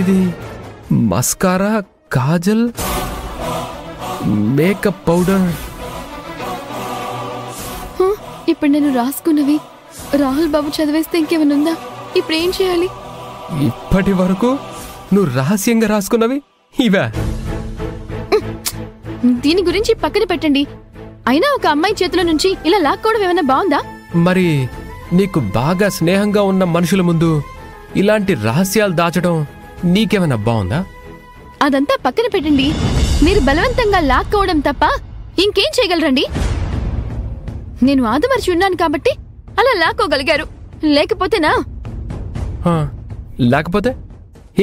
ఏంటిది? Mascara, Kajal, makeup powder. ఇప్పుడు నేను రాసుకున్నవి రాహుల్ బాబు చదివేస్తే ఇంకేమైనా ఉందా? ఇప్పుడు ఏం చేయాలి? ఇప్పటి వరకు నువ్వు రహస్యంగా రాసుకున్నవి ఇవా? దీని గురించి పక్కన పెట్టండి. అయినా ఒక అమ్మాయి చేతిలో నుంచి ఇలా లాక్కోవడం ఏమైనా బాగుందా? మరి నీకు బాగా స్నేహంగా ఉన్న మనుషుల ముందు ఇలాంటి రహస్యాలు దాచడం నీకేమైనా బాగుందా? అదంతా పక్కన పెట్టండి. మీరు బలవంతంగా లాక్కోవడం తప్ప ఇంకేం చేయగలరండి? నేను ఆదమర్చి ఉన్నాను కాబట్టి అలా లాక్కోగలిగారు. లేకపోతేనా? లేకపోతే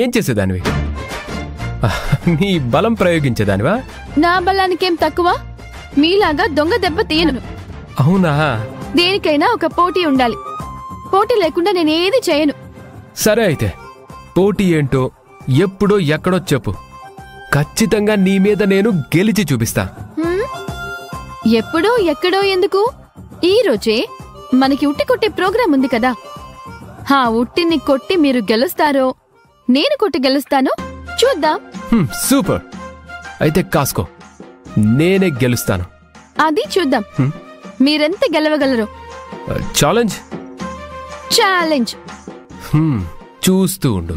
ఏం చేసేదానివి? నీ బలం ప్రయోగించేదానివా? నా బలానికేం తక్కువ? మీలాగా దొంగ దెబ్బ తీయను. అవునా? దేనికైనా ఒక పోటీ ఉండాలి. పోటీ లేకుండా నేనేది చేయను. సరే అయితే పోటీ ఏంటో ఎప్పుడో ఎక్కడో చెప్పు. ఖచ్చితంగా నీ మీద నేను గెలిచి చూపిస్తా. ఎప్పుడో ఎక్కడో ఎందుకు? ఈ రోజే మనకి ఉట్టి కొట్టే ప్రోగ్రాం ఉంది కదా. ఉట్టిని కొట్టి మీరు గెలుస్తారో నేను కొట్టి గెలుస్తానో చూద్దాం. సూపర్. అయితే కాసుకో, నేనే గెలుస్తాను. అది చూద్దాం మీరెంత గెలవగలరో. ఛాలెంజ్? ఛాలెంజ్. చూస్తూ ఉండు.